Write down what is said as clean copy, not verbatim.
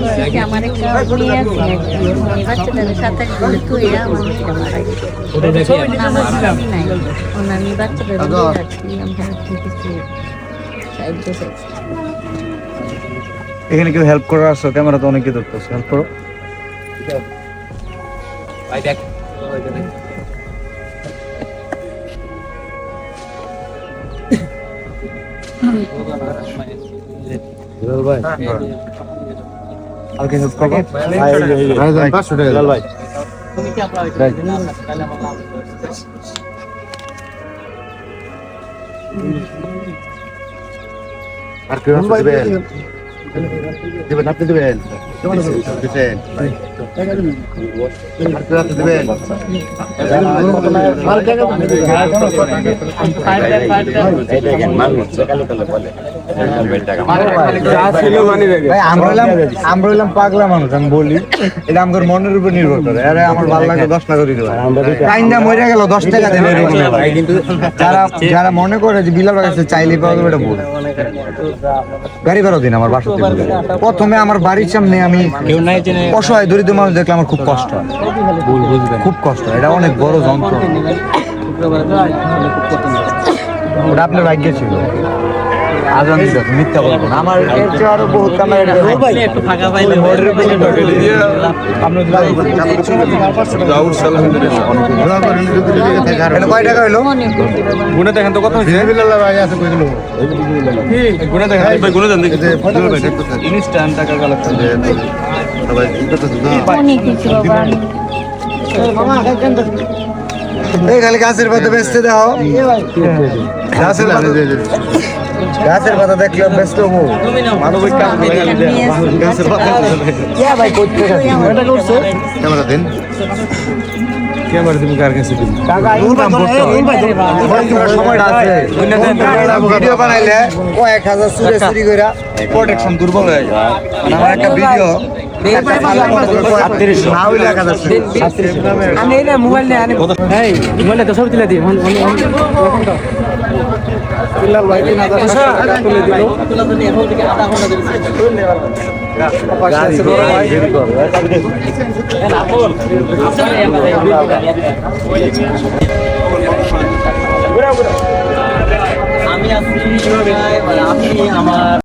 করতেছি আমার একটা মেয়ে আছে এই বাচ্চাটার সাথে করে তুই আমার মেয়েটা মারা গেছে আমার স্বামী নাই আমি বাচ্চাটা নিয়ে যাচ্ছি আমি দেখতেছি সাহায্য চাইছি। এখানে কেউ হেল্প করার আসছো? ক্যামেরা তো অনেকে ধরতেছে, হেল্প করো। আর কি হেল্প করবো? ভাই আর কেউ দিবেন, আপনি দিবেন, দিবেন আর কেউ আপনি দিবেন। আমরা হইলাম পাগলা মানুষ, আমি বলি এটা আমাদের মনের উপর নির্ভর করে। আরে আমার ভালো লাগে 10 টাকা দিতে পারে, টাইমটা মরে গেল 10 টাকা দেবে এরকম। কিন্তু যারা মনে করে যে বিলাল কাছে চাইলে পাওয়া যাবে, এটা ভুল। গাড়ি ভাড়া দিন আমার বাসা থেকে। প্রথমে আমার বাড়ির সামনে আমি অসহায় দরিদ্র মানুষ দেখলে আমার খুব কষ্ট হয়, খুব কষ্ট হয়। এটা অনেক বড় যন্ত্র, ওটা আপনার ভাগ্য ছিল। আজান দিতে মিথ্যা বলবো না, আমার আরো বহুত ক্যামেরা কয় টাকা হইলো গুনে দেখেন তো কত হয়েছে? গুনে দেখেন গুনে দেন ইনস্ট্যান্ট টাকা কালেকশন। এই খালি গাছের পাতা বেচতে দাও, গাছের পাতা দেখলে ব্যস্ত হবো। মানবিক কাজ গাছের পাতা ক্যামেরা দিন, ক্যামেরা দিন কার কাছে দিন সময়টা আছে। ভিডিও বানাইলে কয়েক হাজার চুরি করে প্রোটেকশন দুর্বল হয়ে যায়। আমার একটা ভিডিও মোবাইল সব তুলে দিই। আমি আছি আমার